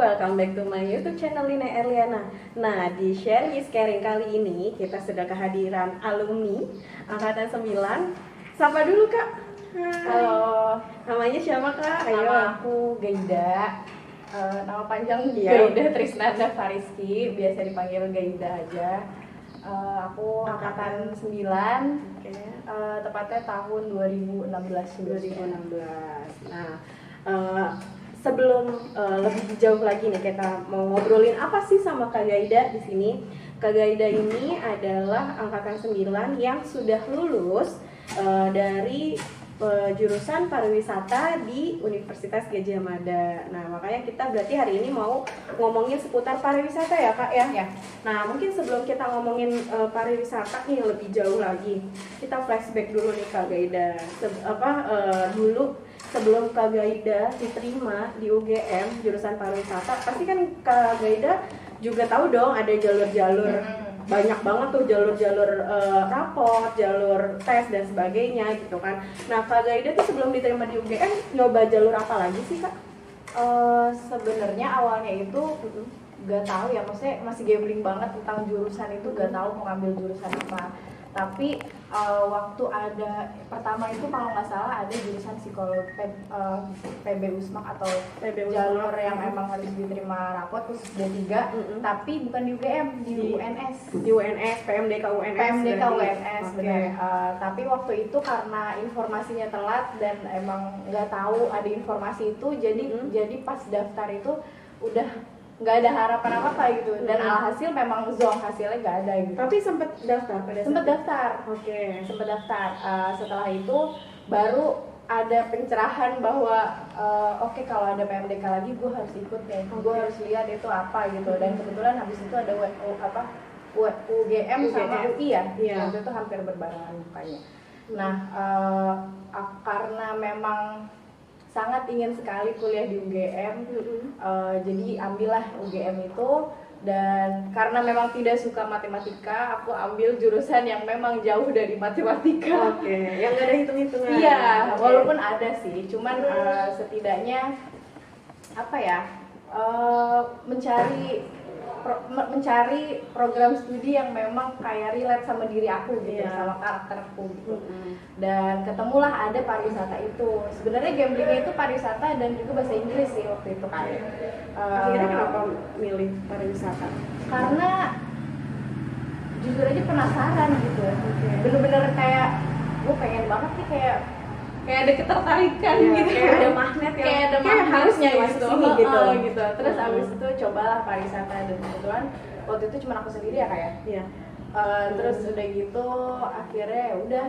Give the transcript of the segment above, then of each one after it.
welcome back to my YouTube channel Lina Erliana. Nah, di Share is Caring kali ini kita sudah kehadiran alumni Angkatan 9. Sapa dulu Kak. Halo. Namanya siapa Kak? Ayo. Nama aku Gaida. Nama panjang Iya. Gaida Trisnanda Fariski, biasa dipanggil Gaida aja. Aku angkatan 9, tepatnya tahun 2016. Nah, sebelum lebih jauh lagi nih kita mau ngobrolin apa sih sama Kak Gaida di sini. Kak Gaida ini adalah angkatan 9 yang sudah lulus dari jurusan pariwisata di Universitas Gadjah Mada. Nah, makanya kita berarti hari ini mau ngomongin seputar pariwisata ya Kak ya? Ya. Nah, mungkin sebelum kita ngomongin pariwisata nih lebih jauh lagi, kita flashback dulu nih Kak Gaida. Dulu sebelum Kak Gaida diterima di UGM jurusan pariwisata, pasti kan Kak Gaida juga tahu dong ada jalur-jalur banyak banget tuh jalur-jalur rapot, jalur tes dan sebagainya gitu kan. Nah, Kak Gaida tuh sebelum diterima di UGM nyoba jalur apa lagi sih Kak? Sebenarnya awalnya itu gak tahu ya, maksudnya masih gambling banget tentang jurusan itu, gak tahu mau ngambil jurusan apa. Tapi waktu ada pertama itu kalau nggak salah ada jurusan psikologi PB Usmak atau jalur yang emang harus diterima rapot khusus D3, tapi bukan di UGM, di UNS. Di UNS, PMDK UNS. PMDK UNS, Oke. benar. Tapi waktu itu karena informasinya telat dan emang nggak tahu ada informasi itu, jadi pas daftar itu udah nggak ada harapan apa gitu, dan alhasil memang zonk, hasilnya nggak ada gitu. Tapi sempat daftar pada Sempet saat daftar. Oke. Sempet daftar. Setelah itu baru ada pencerahan bahwa oke, kalau ada PMDK lagi gue harus ikut nih, gue harus lihat itu apa gitu. Dan kebetulan habis itu ada UGM sama UI ya, Iya. waktu itu hampir berbarengan bukanya. Nah, karena memang sangat ingin sekali kuliah di UGM, jadi ambillah UGM itu. Dan karena memang tidak suka matematika, aku ambil jurusan yang memang jauh dari matematika. Oke, yang nggak ada hitung-hitungan. Iya, Oke. walaupun ada sih, cuman setidaknya apa ya, mencari program studi yang memang kayak relate sama diri aku gitu, Iya. sama karakterku gitu. Dan ketemulah ada pariwisata itu. Sebenarnya gamblingnya itu pariwisata dan juga bahasa Inggris sih waktu itu kayak. Akhirnya kenapa milih pariwisata? Karena jujur aja penasaran gitu. Bener-bener kayak gue pengen banget nih, kayak ada ketertarikan Iya, gitu, kayak ada magnet yang kayak ada kayak magnetnya harus gitu, sini gitu. gitu. Terus abis itu cobalah pariwisata, dan kebetulan waktu itu cuma aku sendiri ya kayak. Iya. Terus udah gitu akhirnya ya udah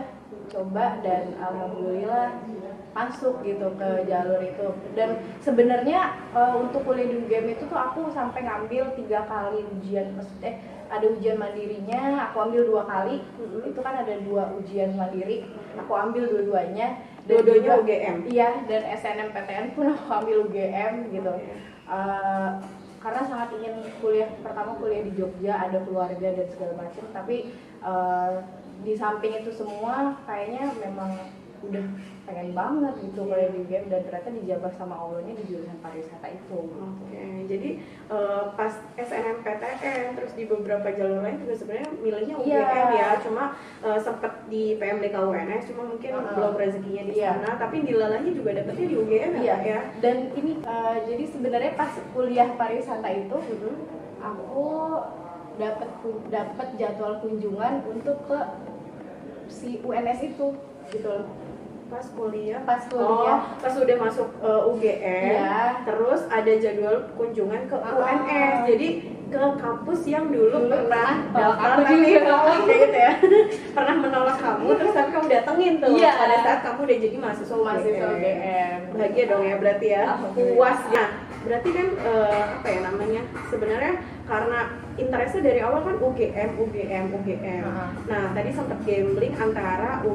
coba, dan alhamdulillah masuk gitu ke jalur itu. Dan sebenarnya untuk kuliah di UGM itu tuh aku sampai ngambil 3 kali ujian, maksudnya ada ujian mandirinya, aku ambil 2 kali. Itu kan ada 2 ujian mandiri, aku ambil dua-duanya. Dan Dua-duanya juga- UGM? Iya, dan SNMPTN pun aku ambil UGM gitu. Karena sangat ingin kuliah di Jogja, ada keluarga dan segala macam. Tapi di samping itu semua kayaknya memang udah pengen banget gitu kuliah di UGM, dan ternyata dijabat sama Allahnya di jurusan pariwisata itu. Oke, jadi pas SNMPTN terus di beberapa jalur lain juga sebenarnya milihnya UGM ya, cuma sempet di PMDK UNS, cuma mungkin belum rezekinya di sana, tapi dilalahnya juga dapetnya di UGM ya. Dan ini jadi sebenarnya pas kuliah pariwisata itu aku dapat jadwal kunjungan untuk ke si UNS itu gitu loh. Pas kuliah. Oh, pas udah masuk UGM, Iya. terus ada jadwal kunjungan ke UNS, jadi ke kampus yang dulu pernah daftar aku tapi juga. kayak gitu ya, pernah menolak kamu, terus tapi kamu datengin tuh Iya. pada saat kamu udah jadi mahasiswa UGM. Bahagia dong ya berarti ya, Alhamdulillah. puas ya. Berarti kan apa ya namanya, sebenarnya karena interestnya dari awal kan UGM. Nah, tadi sempat gambling antara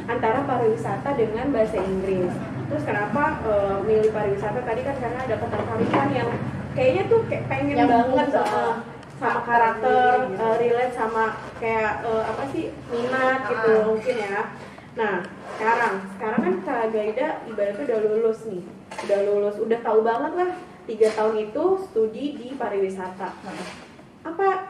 antara pariwisata dengan bahasa Inggris. Terus kenapa milih pariwisata tadi kan karena ada ketertarikan yang kayaknya tuh kayak pengen Yang banget sama karakter, gitu. relate sama kayak apa sih, minat gitu mungkin ya. Nah, sekarang kan Kak Gaida ibaratnya udah lulus nih. udah lulus, udah tahu banget lah 3 tahun itu studi di pariwisata.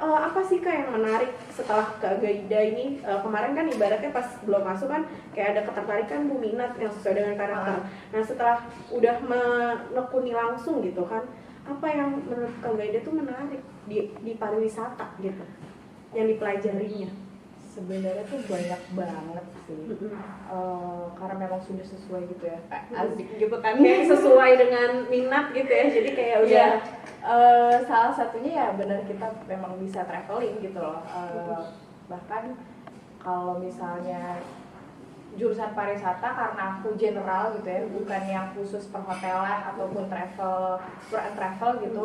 Apa sih Kak yang menarik setelah Kak Gaida ini kemarin kan ibaratnya pas belum masuk kan kayak ada ketertarikan, minat yang sesuai dengan karakter. Nah setelah udah menekuni langsung gitu kan, apa yang menurut Kak Gaida tuh menarik di pariwisata gitu, yang dipelajarinya? Sebenarnya tuh banyak banget sih. Karena memang sudah sesuai gitu ya, asik gitu kan, kayak sesuai dengan minat gitu ya, jadi kayak udah salah satunya ya benar kita memang bisa traveling gitu loh. Bahkan kalau misalnya jurusan pariwisata karena aku general gitu ya, bukan yang khusus perhotelan ataupun travel, tour and travel gitu,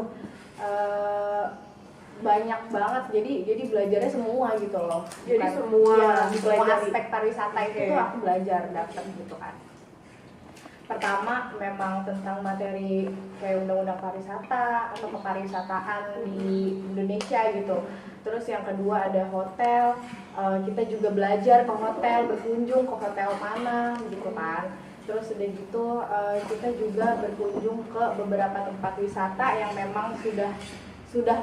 banyak banget, jadi belajarnya semua gitu loh. Jadi Bukan, semua semua aspek pariwisata itu tuh aku belajar dapet gitu kan. Pertama memang tentang materi kayak undang-undang pariwisata atau kepariwisataan di Indonesia gitu. Terus yang kedua ada hotel, kita juga belajar ke hotel, berkunjung ke hotel mana gitu kan. Terus udah gitu kita juga berkunjung ke beberapa tempat wisata yang memang sudah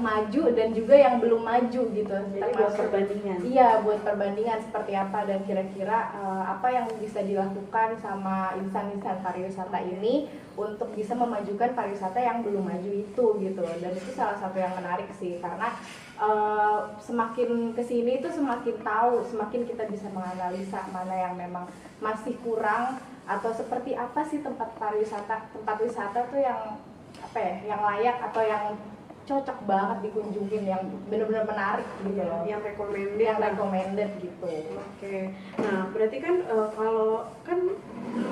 maju dan juga yang belum maju gitu. Jadi buat perbandingan. Iya, buat perbandingan seperti apa dan kira-kira apa yang bisa dilakukan sama insan-insan pariwisata ini untuk bisa memajukan pariwisata yang belum maju itu gitu. Dan itu salah satu yang menarik sih, karena semakin kesini itu semakin tahu, semakin kita bisa menganalisa mana yang memang masih kurang atau seperti apa sih tempat wisata tuh yang apa ya, yang layak atau yang cocok banget dikunjungin, yang benar-benar menarik gitu loh, yang recommended gitu. Oke. Nah berarti kan kalau kan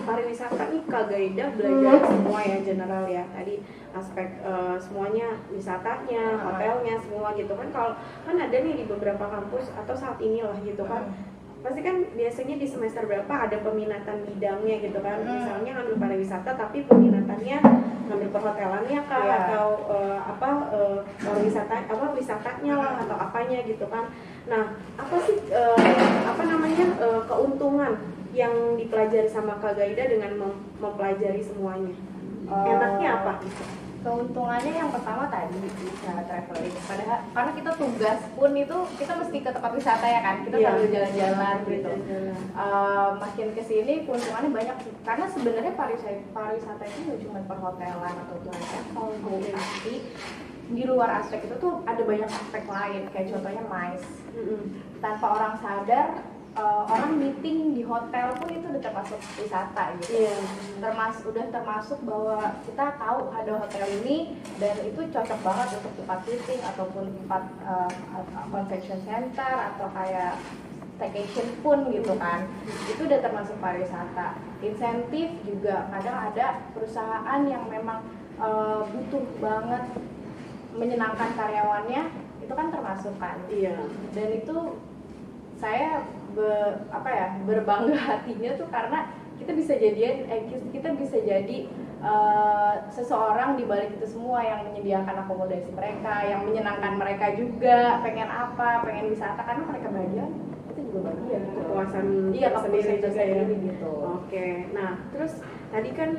pariwisata nih Kak Gaida belajar semua ya, general ya, tadi aspek semuanya, wisatanya, hotelnya, semua gitu kan. Kalau kan ada nih di beberapa kampus atau saat inilah gitu kan, pasti kan biasanya di semester berapa ada peminatan bidangnya gitu kan. Misalnya ngambil pariwisata tapi peminatannya ngambil perhotelannya kah, atau wisatanya lah atau apanya gitu kan. Nah apa sih keuntungan yang dipelajari sama Kak Gaida dengan mempelajari semuanya? Enaknya apa? Keuntungannya yang pertama tadi bisa traveling, padahal karena kita tugas pun itu kita mesti ke tempat wisata ya kan, kita sambil jalan-jalan gitu. Makin kesini keuntungannya banyak sih, karena sebenarnya pariwisata itu nggak cuma perhotelan atau tour and travel, tapi di luar aspek itu tuh ada banyak aspek lain, kayak contohnya MICE. Tanpa orang sadar, orang meeting di hotel pun itu udah termasuk wisata gitu. Udah termasuk bahwa kita tahu ada hotel ini dan itu cocok banget untuk tempat meeting ataupun tempat convention center atau kayak staycation pun gitu kan. Itu udah termasuk pariwisata. Insentif juga kadang ada perusahaan yang memang butuh banget menyenangkan karyawannya, itu kan termasuk kan. Dan itu saya berbangga hatinya tuh karena kita bisa jadi seseorang di balik itu semua yang menyediakan akomodasi mereka, yang menyenangkan mereka juga, pengen wisata karena mereka bahagia, itu juga bahagia gitu. Kepuasan sendiri gitu. Oke. Nah, terus tadi kan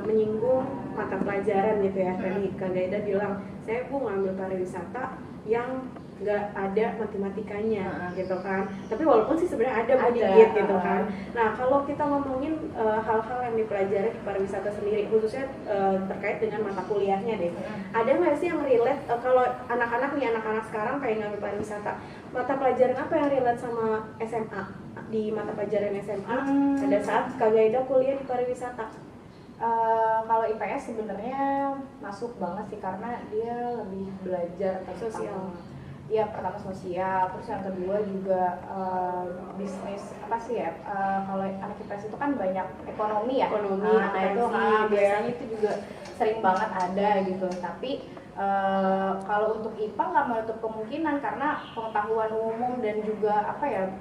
menyinggung mata pelajaran gitu ya. Tadi Kak Gaida bilang, saya ngambil pariwisata yang nggak ada matematikanya gitu kan, tapi walaupun sih sebenarnya ada dikit gitu kan. Nah kalau kita ngomongin hal-hal yang dipelajari di pariwisata sendiri, khususnya terkait dengan mata kuliahnya deh, ada nggak sih yang relate kalau anak-anak sekarang kayak ngambil pariwisata, mata pelajaran apa yang relate sama SMA, di mata pelajaran SMA pada saat Kak Gaida kuliah di pariwisata? Kalau IPS sebenarnya masuk banget sih, karena dia lebih belajar tentang sosial. Iya, pertama sosial, terus yang kedua juga bisnis kalau anak IPS itu kan banyak ekonomi ya. Nah itu biasanya itu juga sering banget ada gitu. Tapi kalau untuk IPA nggak menutup kemungkinan, karena pengetahuan umum dan juga kayak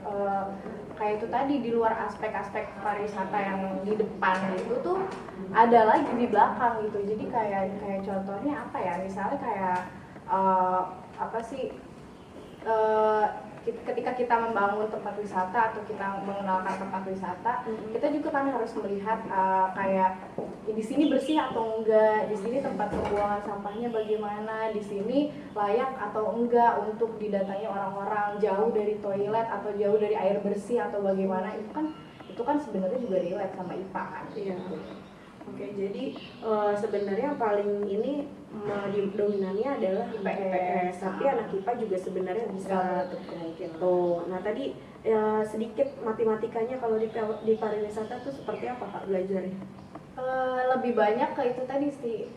itu tadi di luar aspek-aspek pariwisata yang di depan itu tuh ada lagi di belakang gitu. Jadi kayak contohnya misalnya kayak ketika kita membangun tempat wisata atau kita mengenalkan tempat wisata, kita juga kan harus melihat kayak di sini bersih atau enggak, di sini tempat pembuangan sampahnya bagaimana, di sini layak atau enggak untuk didatangi orang-orang, jauh dari toilet atau jauh dari air bersih atau bagaimana, itu kan sebenarnya juga relate sama IPA kan. Iya. Oke, jadi sebenarnya yang paling ini dominannya adalah IPS, tapi anak IPA juga sebenarnya bisa gitu. Nah tadi sedikit matematikanya kalau di pariwisata tuh seperti apa Kak belajarnya? Lebih banyak ke itu tadi sih,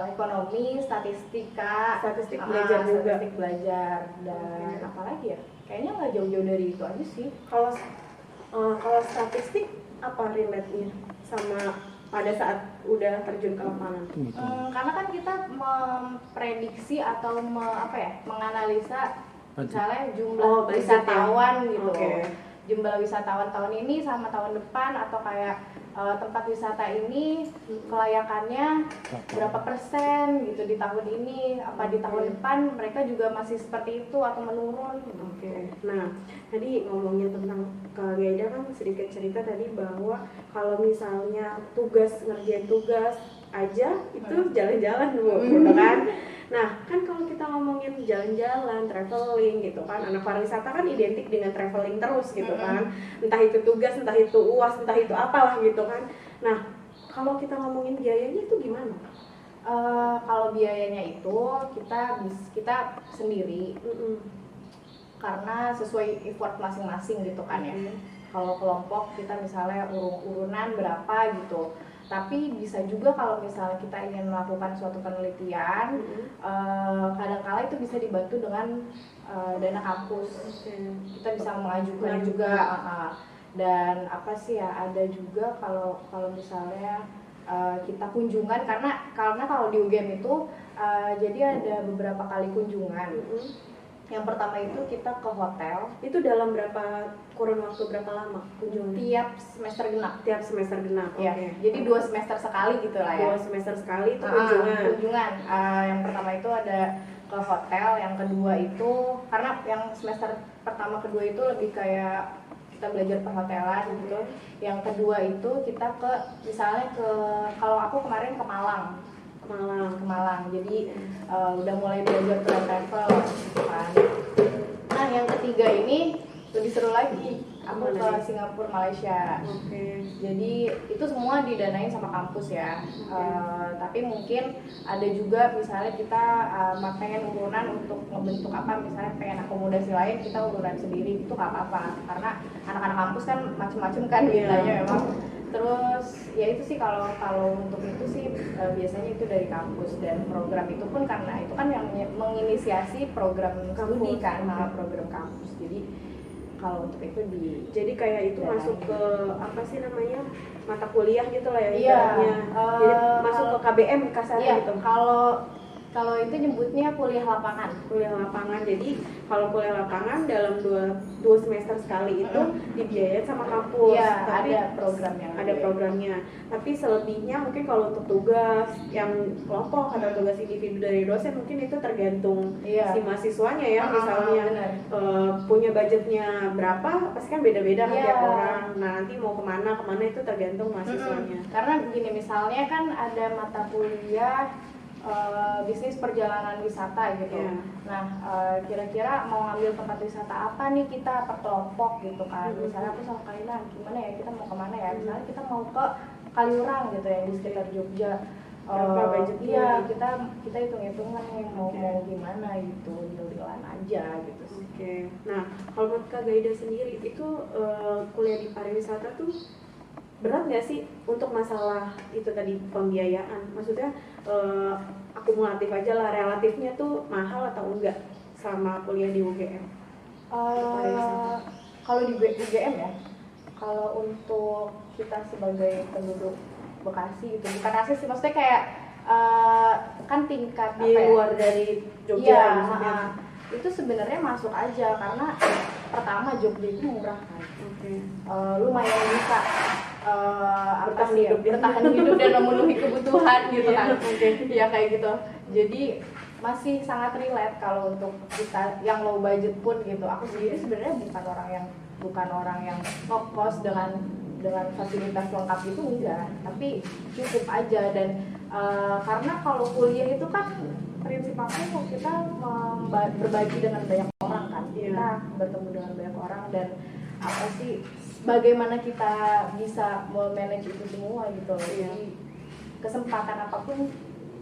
ekonomi, statistik belajar juga. Statistik belajar dan apalagi ya, kayaknya nggak jauh-jauh dari itu aja sih. Kalau statistik apa relate-nya sama pada saat udah terjun ke lapangan? Karena kan kita memprediksi atau menganalisa misalnya jumlah wisatawan gitu. Jumlah wisatawan tahun ini sama tahun depan, atau kayak tempat wisata ini kelayakannya berapa persen gitu di tahun ini, apa di tahun depan mereka juga masih seperti itu atau menurun. Nah tadi ngomongin tentang Kak Gaida kan sedikit cerita tadi bahwa kalau misalnya ngerjain tugas aja itu jalan-jalan dulu gitu kan. Nah kan kalau kita ngomongin jalan-jalan, traveling gitu kan, anak pariwisata kan identik dengan traveling terus gitu kan, entah itu tugas, entah itu UAS, entah itu apalah gitu kan. Nah kalau kita ngomongin biayanya itu gimana? Kalau biayanya itu kita sendiri, karena sesuai effort masing-masing gitu kan ya. Kalau kelompok kita misalnya urunan berapa gitu. Tapi bisa juga kalau misalnya kita ingin melakukan suatu penelitian, kadang-kala itu bisa dibantu dengan dana kampus. Kita bisa mengajukan juga, dan apa sih ya, ada juga kalau misalnya kita kunjungan, karena kalau di UGM itu jadi ada beberapa kali kunjungan. Yang pertama itu kita ke hotel. Itu dalam kurun waktu berapa lama kunjungan? Tiap semester genap. Ya. Jadi 2 semester sekali gitu lah ya. 2 semester sekali itu kunjungan. Yang pertama itu ada ke hotel, yang kedua itu karena yang semester pertama kedua itu lebih kayak kita belajar perhotelan gitu. Yang kedua itu kita misalnya kalau aku kemarin ke Malang. Jadi udah mulai belajar travel gitu kan. Nah yang ketiga ini lebih seru lagi, aku ke Singapura, Malaysia. Jadi itu semua didanain sama kampus ya. Tapi mungkin ada juga misalnya kita pengen urunan untuk ngebentuk misalnya pengen akomodasi lain, kita urunan sendiri, itu nggak apa-apa, karena anak-anak kampus kan macem-macem kan ditanya memang. Terus ya itu sih kalau untuk itu sih biasanya itu dari kampus, dan program itu pun karena itu kan yang menginisiasi program studi kan, program kampus. Jadi kalau untuk itu jadi kayak itu masuk ke apa sih namanya, mata kuliah gitu lah ya. Iya. Jadi masuk ke KBM kasarnya gitu. Kalau itu nyebutnya kuliah lapangan. Jadi kalau kuliah lapangan dalam 2 semester sekali itu dibiayain sama kampus. Iya, tapi ada programnya. Tapi selebihnya mungkin kalau untuk tugas yang kelompok atau tugas individu dari dosen mungkin itu tergantung si mahasiswanya ya. Misalnya punya budgetnya berapa, pasti kan beda-beda kan tiap orang. Nah nanti mau kemana itu tergantung mahasiswanya. Karena begini, misalnya kan ada mata kuliah bisnis perjalanan wisata gitu. Nah kira-kira mau ngambil tempat wisata apa nih kita per kelompok gitu kan. Misalnya aku sama Kaina, gimana ya kita mau kemana ya, misalnya kita mau ke Kaliurang gitu ya, di sekitar Jogja. Berapa budgetnya? Iya, kita hitung-hitungan nih mau gimana gitu, deal-dealan aja gitu. Nah kalau menurut Kak Gaida sendiri itu kuliah di pariwisata tuh berat nggak sih untuk masalah itu tadi pembiayaan? Maksudnya akumulatif aja lah, relatifnya tuh mahal atau enggak sama kuliah di UGM? Kalau di UGM ya, kalau untuk kita sebagai penduduk Bekasi gitu, bukan asli sih, maksudnya kayak kan tingkat di luar dari Jogja itu sebenarnya masuk aja, karena pertama Jogja itu murah kan. Lumayan bisa bertahan hidup dan memenuhi kebutuhan gitu kan. Ya kayak gitu. Jadi masih sangat relate kalau untuk kita yang low budget pun gitu. Aku sendiri sebenarnya bukan orang yang ngekos dengan fasilitas lengkap itu enggak, tapi cukup aja. Dan karena kalau kuliah itu kan prinsip aku kita berbagi dengan banyak orang kan, kita bertemu dengan banyak orang, dan apa sih bagaimana kita bisa memanage itu semua gitu loh. Jadi kesempatan apapun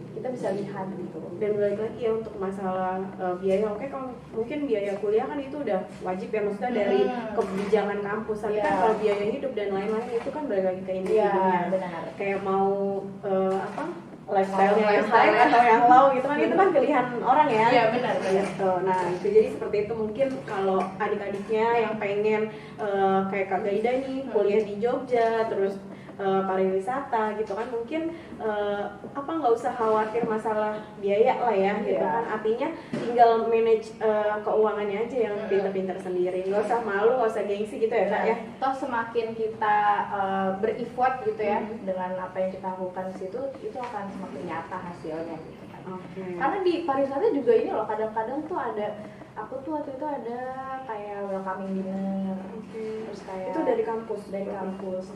kita bisa lihat gitu. Dan balik lagi ya untuk masalah biaya, oke kalau mungkin biaya kuliah kan itu udah wajib ya, maksudnya dari kebijakan kampus, tapi kan kalau biaya hidup dan lain-lain itu kan balik lagi ke individunya. Benar. Kayak mau lifestyle-nya yang high atau yang low gitu kan, itu kan pilihan orang ya. Iya benar. Gitu. Nah itu jadi seperti itu, mungkin kalau adik-adiknya yang pengen kayak Kak Gaida nih kuliah di Jogja terus pariwisata gitu kan, mungkin nggak usah khawatir masalah biaya lah ya gitu kan, artinya tinggal manage keuangannya aja yang pintar-pintar sendiri, nggak usah malu, nggak usah gengsi gitu ya Kak ya. Toh semakin kita bereffort gitu ya dengan apa yang kita lakukan di situ, itu akan semakin nyata hasilnya gitu kan. Karena di pariwisata juga ini loh, kadang-kadang tuh aku tuh waktu itu ada kayak welcoming dinner, terus kayak itu dari kampus.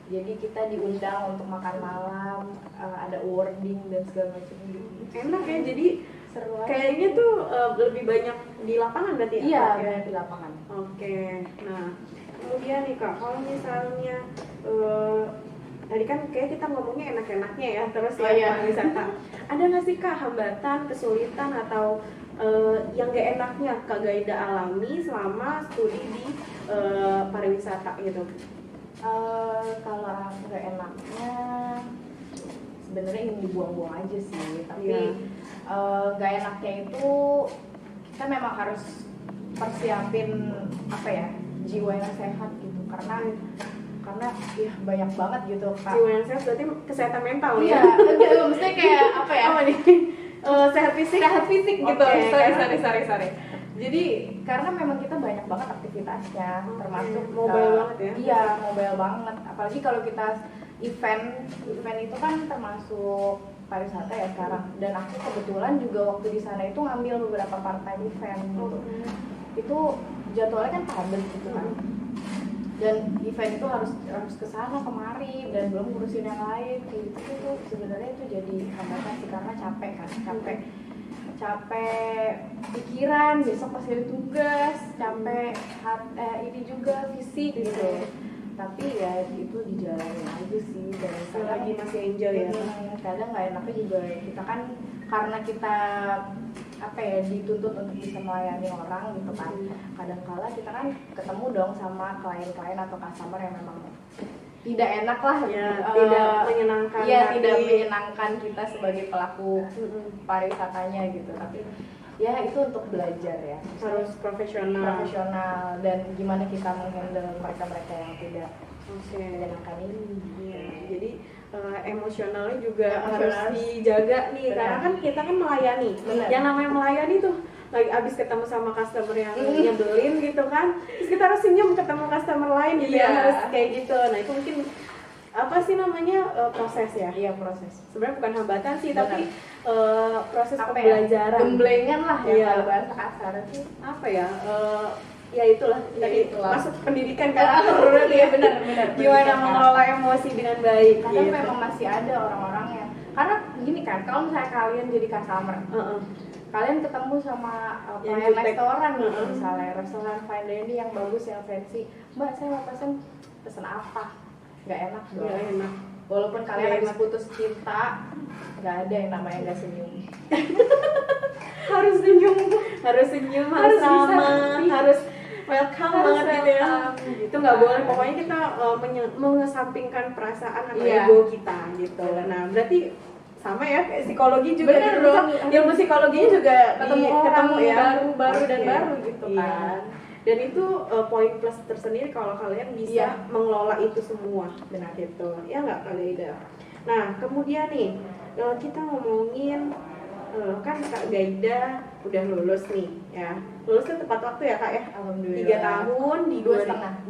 Jadi kita diundang untuk makan malam, ada awarding dan segala macam gitu. Enak ya, jadi seru aja. Kayaknya tuh lebih banyak di lapangan berarti ya? Iya, banyak di lapangan. Oke. Nah, kemudian nih Kak, kalau misalnya tadi kan kayak kita ngomongnya enak-enaknya ya, terus pariwisata. Ada nggak sih Kak hambatan, kesulitan atau yang gak enaknya Kak Gaida alami selama studi di pariwisata gitu? Kalau nggak enaknya sebenarnya ingin dibuang-buang aja sih, tapi nggak enaknya itu kita memang harus persiapin jiwa yang sehat gitu, karena ya banyak banget gitu Kak. Jiwa yang sehat berarti kesehatan mental ya? Iya, maksudnya kayak sehat fisik gitu. Sorry. Jadi karena memang kita banyak banget aktivitasnya, termasuk mobile banget ya? Iya, mobile banget. Apalagi kalau kita event itu kan termasuk pariwisata ya sekarang. Dan aku kebetulan juga waktu di sana itu ngambil beberapa part-time event gitu. Itu jadwalnya kan padat gitu kan. Dan event itu harus kesana kemari dan belum ngurusin yang lain gitu. Itu sebenarnya itu jadi hambatan sih, karena capek pikiran, besok pasti ada tugas, capek ini juga fisik gitu. Tapi ya itu dijalanin aja sih, dan lagi masih enjoy ya. Kadang nggak enaknya juga kita kan, karena kita dituntut untuk bisa melayani orang gitu kan. Kadang-kala kita kan ketemu dong sama klien-klien atau customer yang memang tidak enak lah, tidak menyenangkan. Iya, tidak menyenangkan kita sebagai pelaku pariwisatanya gitu. Tapi ya itu untuk belajar ya, harus profesional dan gimana kita menghandle mereka yang tidak menyenangkan ini. Jadi emosionalnya juga harus dijaga nih. Benar. Karena kan kita kan melayani. Benar. Yang namanya melayani tuh lagi abis ketemu sama customer yang nyebelin gitu kan, terus kita harus senyum ketemu customer lain gitu ya, harus kayak gitu. Nah itu mungkin proses ya? Iya, proses. Sebenarnya bukan hambatan sih, tapi proses pembelajaran. Gemblengan lah ya kalau bahasa kasar sih. Itulah. Masuk pendidikan karakter berarti ya. Benar. Gimana mengelola emosi dengan baik. Kadang memang masih ada orang-orang yang, karena gini kan, kalau misalnya kalian jadi customer, kalian ketemu sama pelayan restoran gitu, misalnya restoran fine dining yang bagus, yang fancy, Mbak saya mau pesen apa? Nggak enak dong. Nggak enak. Walaupun kalian habis putus cinta, nggak ada yang namanya nggak senyum. harus senyum, harus ramah, harus welcome banget gitu ya. Itu nggak boleh, pokoknya kita mengesampingkan perasaan atau ego kita gitu. Nah berarti sama ya kayak psikologi juga. Bener dong. Ilmu psikologinya juga ketemu ya baru gitu kan. Dan itu poin plus tersendiri kalau kalian bisa mengelola itu semua. Benar gitu. Ya nggak Kak Gaida? Nah kemudian nih kita ngomongin kan Kak Gaida udah lulus nih ya. Lulusnya tepat waktu ya Kak ya? Alhamdulillah. 3 tahun di 2,5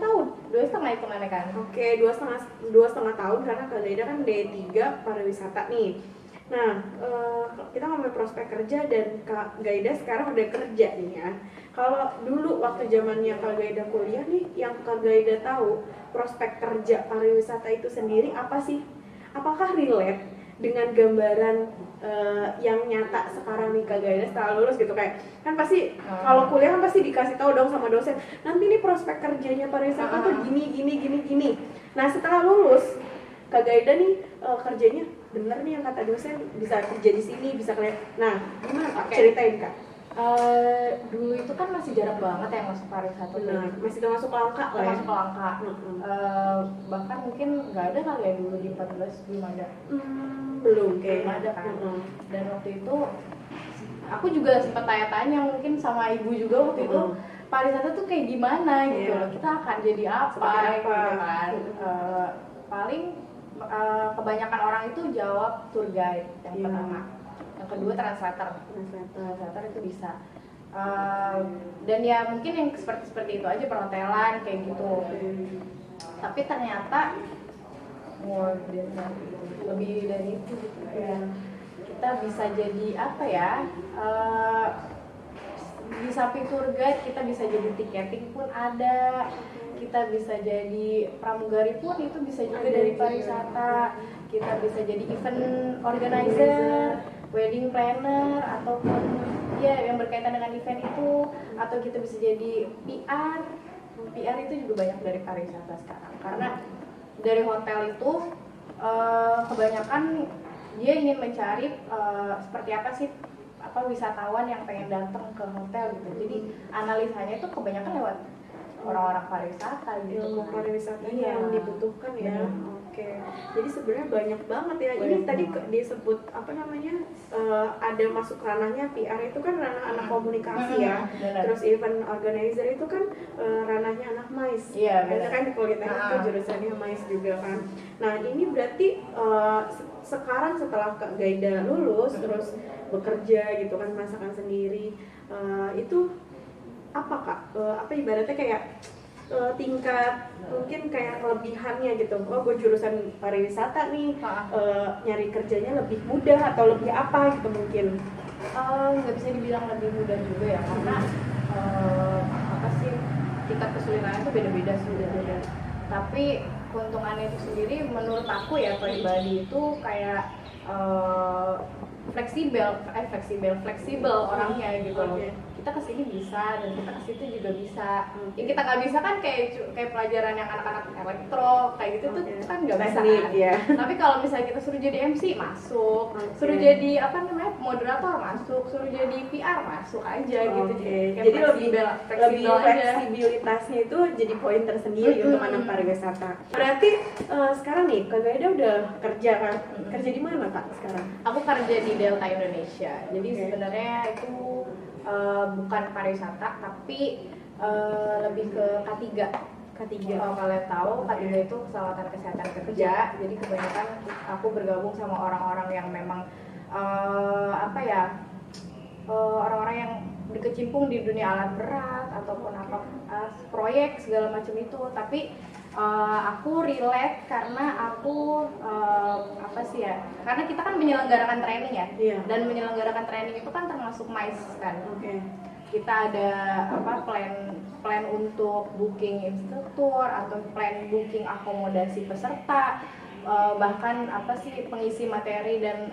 tahun. 2,5 hitungannya kan? Oke, 2,5 tahun karena Kak Gaida kan D3 pariwisata nih. Nah, kita ngomongin prospek kerja dan Kak Gaida sekarang udah kerja nih ya. Kalau dulu waktu zamannya Kak Gaida kuliah nih, yang Kak Gaida tahu prospek kerja pariwisata itu sendiri apa sih? Apakah relate dengan gambaran yang nyata sekarang nih Kak Gaida setelah lulus gitu, kayak kan pasti kalau kuliah kan pasti dikasih tahu dong sama dosen, nanti nih prospek kerjanya pariwisata tuh gini. Nah, setelah lulus Kak Gaida nih kerjanya bener nih yang kata dosen, bisa kerja di sini, bisa kayak, nah gimana Kak? Ceritain Kak. Dulu itu kan masih jarang banget yang masuk pariwisata. Benar, masih termasuk langka lah ya. Masuk langka. Bahkan mungkin nggak ada kali ya dulu di 14, belum ada. Belum Belum ada kan. Dan waktu itu aku juga sempat tanya-tanya mungkin sama ibu juga waktu itu, pariwisata tuh kayak gimana gitu loh, kita akan jadi apa gitu kan. Paling kebanyakan orang itu jawab tour guide yang pertama, yang kedua translator itu bisa, dan ya mungkin yang seperti itu aja, perhotelan kayak gitu. Tapi ternyata lebih dari itu gitu ya. Kita bisa jadi apa ya, di samping tour guide kita bisa jadi tiketing pun ada, kita bisa jadi pramugari pun itu bisa juga dari pariwisata, kita bisa jadi event organizer, wedding planner, ataupun ya yang berkaitan dengan event itu, atau kita bisa jadi PR itu juga banyak dari pariwisata sekarang, karena dari hotel itu kebanyakan dia ingin mencari seperti apa sih wisatawan yang pengen datang ke hotel gitu. Jadi analisanya itu kebanyakan lewat orang-orang pariwisata gitu. Pariwisata yang dibutuhkan ya. Oke. Jadi sebenarnya banyak banget ya. Ini tadi disebut apa namanya? Ada masuk ranahnya PR itu kan ranah anak komunikasi ya. Terus event organizer itu kan ranahnya anak MAIS. Iya, karena kan di Politeknik itu jurusannya MAIS juga kan. Nah, ini berarti sekarang setelah Kak Gaida lulus terus bekerja gitu kan, merasakan sendiri, itu apa Kak? Apa ibaratnya kayak tingkat mungkin kayak kelebihannya gitu. Oh, gue jurusan pariwisata nih, nyari kerjanya lebih mudah atau lebih apa gitu mungkin? Nggak bisa dibilang lebih mudah juga ya, karena apa sih, tingkat kesulitannya itu beda-beda sih. Tapi keuntungannya itu sendiri menurut aku ya pribadi itu kayak fleksibel orangnya gitu loh. Kita kesini bisa dan kita kesitu juga bisa. Yang kita nggak bisa kan kayak pelajaran yang anak-anak elektro kayak gitu tuh kan nggak bisa kan. Tapi kalau misalnya kita suruh jadi MC masuk, suruh jadi apa namanya moderator masuk, suruh jadi PR masuk aja gitu. Jadi lebih fleksibilitasnya itu jadi poin tersendiri untuk anak pariwisata. Berarti sekarang nih Kak Gaida udah kerja kan? Kerja di mana Kak sekarang? Aku kerja di Delta Indonesia. Jadi sebenarnya itu bukan pariwisata, tapi lebih ke K3. Kalau kalian tahu, K3 itu keselamatan kesehatan kerja. Jadi kebanyakan aku bergabung sama orang-orang yang memang orang-orang yang berkecimpung di dunia alat berat ataupun proyek segala macam itu. Tapi aku relate karena aku karena kita kan menyelenggarakan training ya, dan menyelenggarakan training itu kan termasuk MAIS kan. Kita ada plan untuk booking instruktur atau plan booking akomodasi peserta, bahkan pengisi materi dan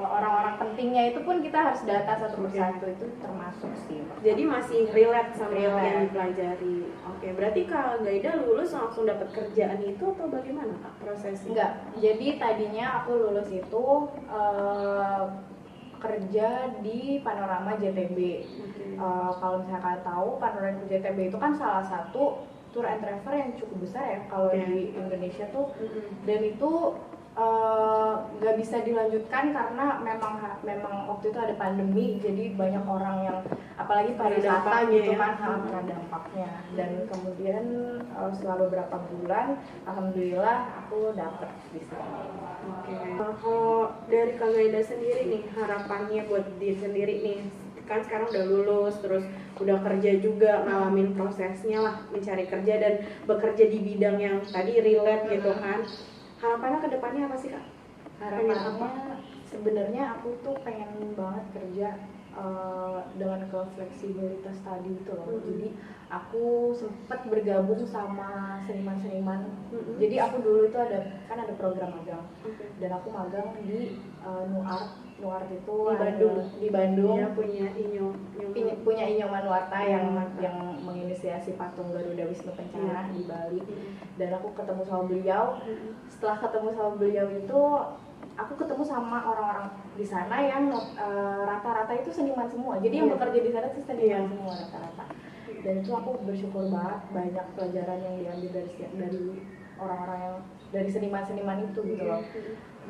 orang-orang pentingnya itu pun kita harus data satu persatu, itu termasuk sih. Jadi masih relate sama yang dipelajari. Berarti Kak Gaida lulus langsung dapat kerjaan itu atau bagaimana Kak prosesnya? Enggak. Jadi tadinya aku lulus itu kerja di Panorama JTB. Kalau misalnya kalian tahu, Panorama JTB itu kan salah satu tour and travel yang cukup besar ya kalau di Indonesia tuh. Dan itu nggak bisa dilanjutkan karena memang waktu itu ada pandemi, jadi banyak orang yang apalagi pariwisata gitu kan kena dampaknya. Dan kemudian setelah beberapa bulan alhamdulillah aku dapet di sini. Kalau dari Kak Gaida sendiri nih, harapannya buat diri sendiri nih, kan sekarang udah lulus terus udah kerja juga, ngalamin prosesnya lah mencari kerja dan bekerja di bidang yang tadi relate gitu kan. Harapannya ke depannya apa sih Kak? Harapannya Sebenarnya aku tuh pengen banget kerja dengan ke fleksibilitas tadi itu loh. Jadi aku sempat bergabung sama seniman-seniman. Jadi aku dulu itu ada program magang. Dan aku magang di Nuart. Nuart itu di Bandung. Dia punya punya Inyo Manuarta yang menginisiasi patung Garuda Wisnu Kencana di Bali. Dan aku ketemu sama beliau. Setelah ketemu sama beliau itu aku ketemu sama orang-orang di sana yang rata-rata itu seniman semua. Jadi yang bekerja di sana itu seniman semua rata-rata. Dan itu aku bersyukur banget, banyak pelajaran yang diambil dari orang-orang yang dari seniman-seniman itu gitu loh.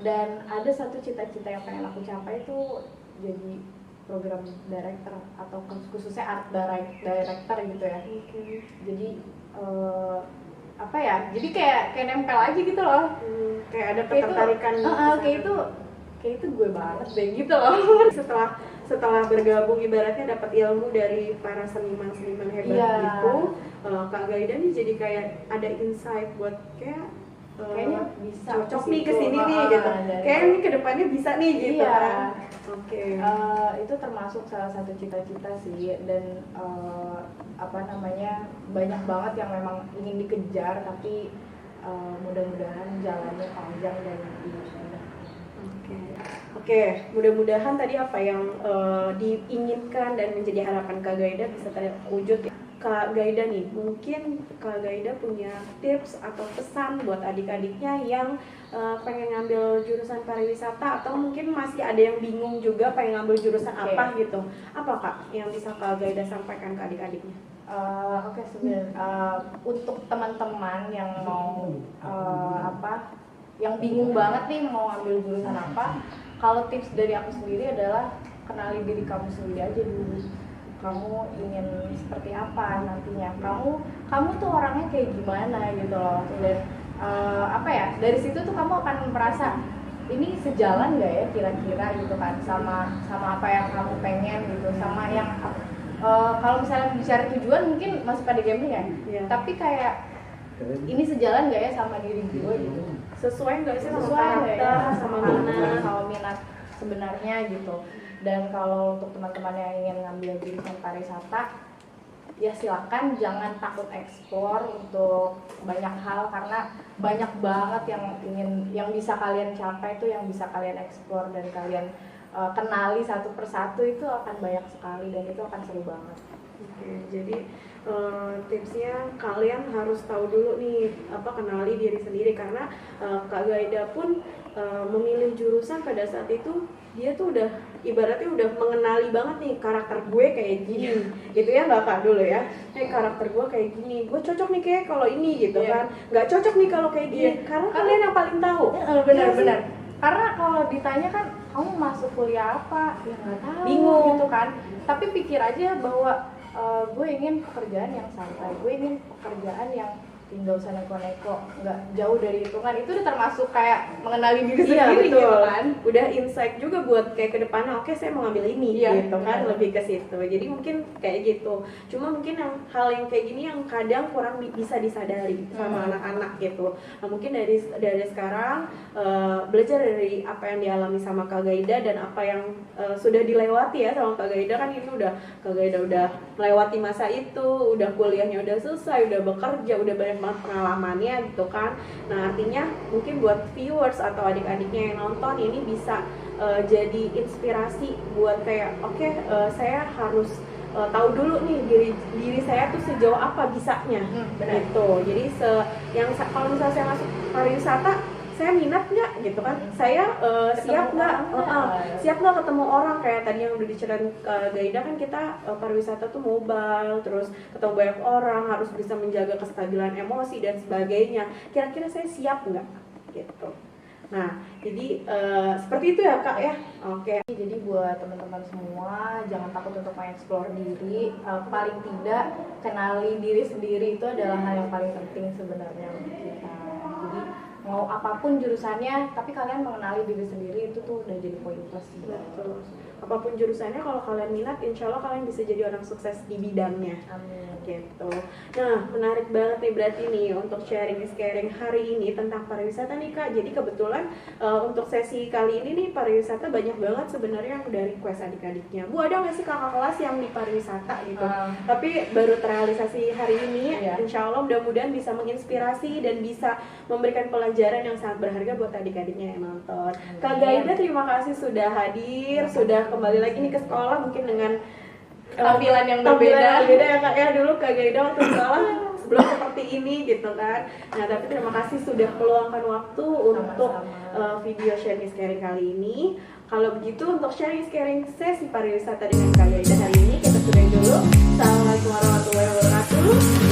Dan ada satu cita-cita yang pengen aku capai itu jadi program director atau khususnya art director gitu ya. Jadi apa ya, jadi kayak nempel aja gitu loh. Kayak ada ketertarikan kayak itu gue banget deh gitu loh. setelah bergabung ibaratnya dapat ilmu dari para seniman hebat itu, Kak Gaida nih jadi kayak ada insight buat kayaknya bisa cocok nih kesini nih gitu. Kayaknya ini kedepannya bisa nih gitu kan. Itu termasuk salah satu cita-cita sih, dan banyak banget yang memang ingin dikejar, tapi mudah-mudahan jalannya panjang dan indah. Oke, mudah-mudahan tadi apa yang diinginkan dan menjadi harapan Kak Gaida bisa terwujud ya. Kak Gaida nih, mungkin Kak Gaida punya tips atau pesan buat adik-adiknya yang pengen ngambil jurusan pariwisata, atau mungkin masih ada yang bingung juga pengen ngambil jurusan apa gitu. Apa Kak yang bisa Kak Gaida sampaikan ke adik-adiknya? Sebenarnya untuk teman-teman yang mau yang bingung banget nih mau ambil jurusan apa, kalau tips dari aku sendiri adalah kenali diri kamu sendiri aja dulu. Kamu ingin seperti apa nantinya, kamu tuh orangnya kayak gimana gitu loh. Dan dari situ tuh kamu akan merasa ini sejalan nggak ya kira-kira gitu kan sama apa yang kamu pengen gitu, sama yang kalau misalnya bicara tujuan mungkin masih pada gambling ya. Tapi kayak ini sejalan nggak ya sama diri gue gitu, sesuai nggak sih sama karakter, sama minat sebenarnya gitu. Dan kalau untuk teman-teman yang ingin ngambil jurusan pariwisata, ya silakan, jangan takut eksplor untuk banyak hal, karena banyak banget yang bisa kalian capai itu, yang bisa kalian eksplor dan kalian kenali satu persatu, itu akan banyak sekali dan itu akan seru banget. Jadi tipsnya kalian harus tahu dulu nih kenali diri sendiri, karena Kak Gaida pun memilih jurusan pada saat itu dia tuh udah ibaratnya udah mengenali banget nih karakter gue kayak gini gitu ya, nggak Kak dulu ya, karakter gue kayak gini, gue cocok nih kayak kalau ini gitu kan, nggak cocok nih kalau kayak gini, karena kalian yang paling tahu. Benar-benar. Karena kalau ditanya kan kamu masuk kuliah apa, ya nggak tahu, bingung gitu kan. Tapi pikir aja bahwa gue ingin pekerjaan yang santai, gue ingin pekerjaan yang nggak usah neko-neko, nggak jauh dari hitungan. Itu udah termasuk kayak mengenali diri sendiri gitu kan. Udah insight juga buat kayak ke depannya, oke saya mau ngambil ini gitu kan, lebih ke situ. Jadi mungkin kayak gitu. Cuma mungkin hal yang kayak gini yang kadang kurang bisa disadari sama anak-anak gitu. Nah, mungkin dari sekarang belajar dari apa yang dialami sama Kak Gaida dan apa yang sudah dilewati ya sama Kak Gaida. Kan ini Kak Gaida udah melewati masa itu, udah kuliahnya udah selesai, udah bekerja, udah banyak banget pengalamannya gitu kan. Nah, artinya mungkin buat viewers atau adik-adiknya yang nonton ini bisa jadi inspirasi buat kayak saya harus tahu dulu nih diri saya tuh sejauh apa bisanya gitu. Jadi kalau misalnya saya masuk pariwisata, saya minat nggak gitu kan, saya siap nggak ketemu orang, kayak tadi yang udah diceritain Gaida kan, kita pariwisata tuh mobile, terus ketemu banyak orang, harus bisa menjaga kestabilan emosi dan sebagainya. Kira-kira saya siap nggak gitu. Nah, jadi seperti itu ya Kak ya. Oke. Jadi buat teman-teman semua, jangan takut untuk mengeksplor diri. Paling tidak kenali diri sendiri itu adalah hal yang paling penting sebenarnya untuk kita. Jadi mau apapun jurusannya, tapi kalian mengenali diri sendiri, itu tuh udah jadi poin plus. Betul. Apapun jurusannya, kalau kalian minat, insya Allah kalian bisa jadi orang sukses di bidangnya. Amin. gitu. Nah, menarik banget nih berarti nih untuk sharing hari ini tentang pariwisata nih Kak. Jadi kebetulan untuk sesi kali ini nih pariwisata banyak banget sebenarnya yang udah request adik-adiknya. Bu, ada nggak sih kakak kelas yang di pariwisata gitu? Tapi baru terrealisasi hari ini. Insya Allah mudah-mudahan bisa menginspirasi dan bisa memberikan pelajaran yang sangat berharga buat adik-adiknya yang nonton. Kak Gaida, terima kasih sudah hadir, sudah kembali lagi nih ke sekolah mungkin dengan tampilan yang berbeda ya Kak ya. Dulu Kak Gaida waktu sekolah belum seperti ini gitu kan. Nah, tapi terima kasih sudah meluangkan waktu untuk video sharing kali ini. Kalau begitu untuk sharing sesi pariwisata dengan Kak Gaida hari ini kita sudahi dulu. Assalamualaikum warahmatullahi wabarakatuh.